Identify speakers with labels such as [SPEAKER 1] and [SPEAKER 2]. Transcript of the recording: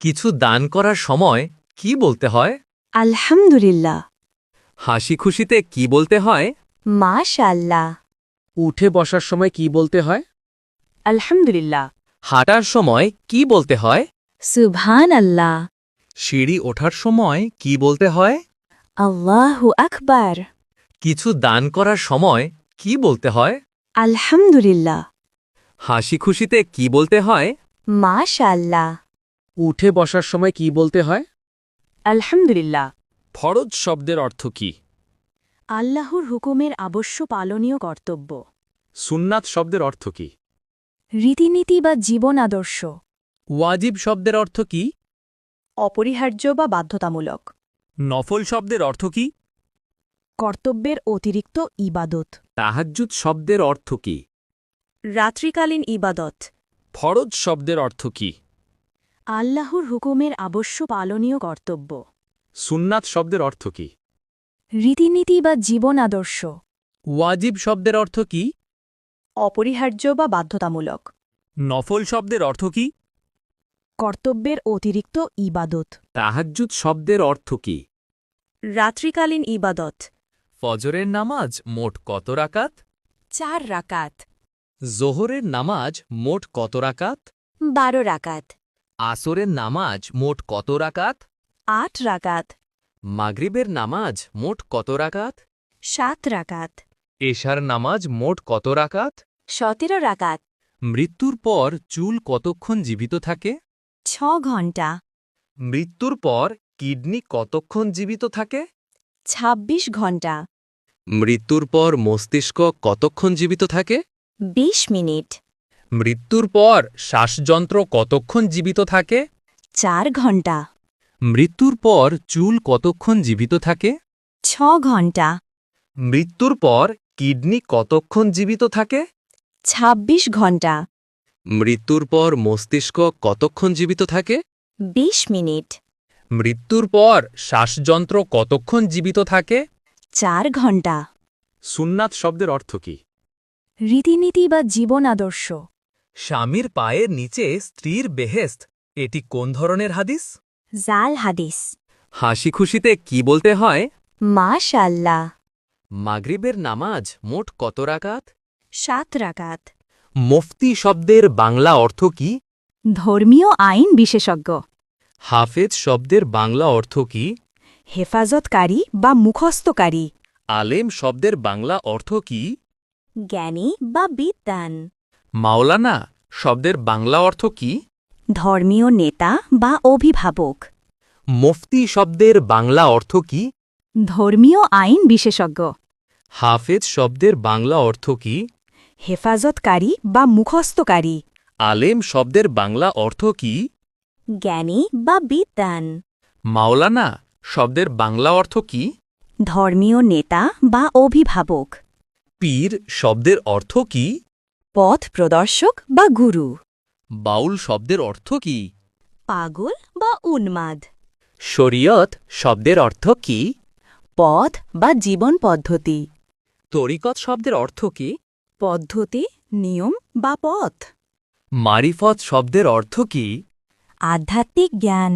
[SPEAKER 1] কিছু দান করার সময় কি বলতে হয়?
[SPEAKER 2] আলহামদুলিল্লাহ,
[SPEAKER 1] হাসি খুশিতে কি বলতে হয়?
[SPEAKER 2] মাশাআল্লাহ,
[SPEAKER 3] উঠে বসার সময় কি বলতে হয়?
[SPEAKER 2] আলহামদুলিল্লাহ,
[SPEAKER 1] হাঁটার সময় কি বলতে হয়?
[SPEAKER 2] সুবহানাল্লাহ,
[SPEAKER 1] সিঁড়ি ওঠার সময় কি বলতে হয়?
[SPEAKER 2] আল্লাহু আকবার,
[SPEAKER 1] কিছু দান করার সময় কি বলতে হয়?
[SPEAKER 2] আলহামদুলিল্লাহ,
[SPEAKER 1] হাসি খুশিতে কি বলতে হয়?
[SPEAKER 2] মাশাআল্লাহ,
[SPEAKER 3] উঠে বসার সময় কি বলতে হয়?
[SPEAKER 2] আলহামদুলিল্লাহ।
[SPEAKER 1] ফরজ শব্দের অর্থ কি?
[SPEAKER 2] আল্লাহর হুকুমের আবশ্য পালনীয় কর্তব্য।
[SPEAKER 1] সুন্নাত শব্দের অর্থ কি?
[SPEAKER 2] রীতিনীতি বা জীবন আদর্শ।
[SPEAKER 1] ওয়াজিব শব্দের অর্থ কি?
[SPEAKER 2] অপরিহার্য বা বাধ্যতামূলক।
[SPEAKER 1] নফল শব্দের অর্থ কি?
[SPEAKER 2] কর্তব্যের অতিরিক্ত ইবাদত।
[SPEAKER 1] তাহাজ্জুদ শব্দের অর্থ কি?
[SPEAKER 2] রাত্রিকালীন ইবাদত।
[SPEAKER 1] ফরজ শব্দের অর্থ কি?
[SPEAKER 2] আল্লাহর হুকুমের আবশ্য পালনীয় কর্তব্য।
[SPEAKER 1] সুন্নাত শব্দের অর্থ কি?
[SPEAKER 2] রীতিনীতি বা জীবন আদর্শ।
[SPEAKER 1] ওয়াজিব শব্দের অর্থ কি?
[SPEAKER 2] অপরিহার্য বা বাধ্যতামূলক।
[SPEAKER 1] নফল শব্দের অর্থ কি?
[SPEAKER 2] কর্তব্যের অতিরিক্ত ইবাদত।
[SPEAKER 1] তাহাজ্জুদ শব্দের অর্থ কি?
[SPEAKER 2] রাত্রিকালীন ইবাদত।
[SPEAKER 1] ফজরের নামাজ মোট কত রাকাত?
[SPEAKER 2] 4 রাকাত।
[SPEAKER 1] জোহরের নামাজ মোট কত রাকাত?
[SPEAKER 2] 12 রাকাত।
[SPEAKER 1] আসরের নামাজ মোট কত রাকাত?
[SPEAKER 2] 8 রাকাত।
[SPEAKER 1] মাগরিবের নামাজ মোট কত রাকাত?
[SPEAKER 2] 7 রাকাত।
[SPEAKER 1] এশার নামাজ মোট কত রাকাত?
[SPEAKER 2] 17 রাকাত।
[SPEAKER 1] মৃত্যুর পর চুল কতক্ষণ জীবিত থাকে?
[SPEAKER 2] 6 ঘন্টা।
[SPEAKER 1] মৃত্যুর পর কিডনি কতক্ষণ জীবিত থাকে?
[SPEAKER 2] 26 ঘন্টা।
[SPEAKER 1] মৃত্যুর পর মস্তিষ্ক কতক্ষণ জীবিত থাকে?
[SPEAKER 2] 20 মিনিট।
[SPEAKER 1] মৃত্যুর পর শ্বাসযন্ত্র কতক্ষণ জীবিত থাকে?
[SPEAKER 2] 4 ঘন্টা।
[SPEAKER 1] মৃত্যুর পর চুল কতক্ষণ জীবিত থাকে?
[SPEAKER 2] 6 ঘন্টা।
[SPEAKER 1] মৃত্যুর পর কিডনি কতক্ষণ জীবিত থাকে?
[SPEAKER 2] 26 ঘন্টা।
[SPEAKER 1] মৃত্যুর পর মস্তিষ্ক কতক্ষণ জীবিত থাকে?
[SPEAKER 2] 20 মিনিট।
[SPEAKER 1] মৃত্যুর পর শ্বাসযন্ত্র কতক্ষণ জীবিত থাকে?
[SPEAKER 2] 4 ঘন্টা।
[SPEAKER 1] সুন্নাত শব্দের অর্থ কি?
[SPEAKER 2] রীতিনীতি বা জীবন আদর্শ।
[SPEAKER 1] স্বামীর পায়ের নিচে স্ত্রীর বেহেস্ত, এটি কোন ধরনের হাদিস?
[SPEAKER 2] জাল হাদিস।
[SPEAKER 1] হাসি খুশিতে কি বলতে হয়?
[SPEAKER 2] মাশাআল্লাহ।
[SPEAKER 1] মাগরিবের নামাজ মোট কত রাকাত?
[SPEAKER 2] 7 রাকাত।
[SPEAKER 1] মুফতি শব্দের বাংলা অর্থ কি?
[SPEAKER 2] ধর্মীয় আইন বিশেষজ্ঞ।
[SPEAKER 1] হাফেজ শব্দের বাংলা অর্থ কি?
[SPEAKER 2] হেফাজতকারী বা মুখস্থকারী।
[SPEAKER 1] আলেম শব্দের বাংলা অর্থ কি?
[SPEAKER 2] জ্ঞানী বা বিদ্বান।
[SPEAKER 1] মাওলানা শব্দের বাংলা অর্থ কি?
[SPEAKER 2] ধর্মীয় নেতা বা অভিভাবক।
[SPEAKER 1] মুফতি শব্দের বাংলা অর্থ কি?
[SPEAKER 2] ধর্মীয় আইন বিশেষজ্ঞ।
[SPEAKER 1] হাফেজ শব্দের বাংলা অর্থ কি?
[SPEAKER 2] হেফাজতকারী বা মুখস্থকারী।
[SPEAKER 1] আলেম শব্দের বাংলা অর্থ কি?
[SPEAKER 2] জ্ঞানী বা বিদ্বান।
[SPEAKER 1] মাওলানা শব্দের বাংলা অর্থ কি?
[SPEAKER 2] ধর্মীয় নেতা বা অভিভাবক।
[SPEAKER 1] পীর শব্দের অর্থ কি?
[SPEAKER 2] পথ প্রদর্শক বা গুরু।
[SPEAKER 1] বাউল শব্দের অর্থ কি?
[SPEAKER 2] পাগল বা উন্মাদ।
[SPEAKER 1] শরীয়ত শব্দের অর্থ কি?
[SPEAKER 2] পথ বা জীবন পদ্ধতি।
[SPEAKER 1] তরিকত শব্দের অর্থ কি?
[SPEAKER 2] পদ্ধতি, নিয়ম বা পথ।
[SPEAKER 1] মারিফত শব্দের অর্থ কি?
[SPEAKER 2] আধ্যাত্মিক জ্ঞান।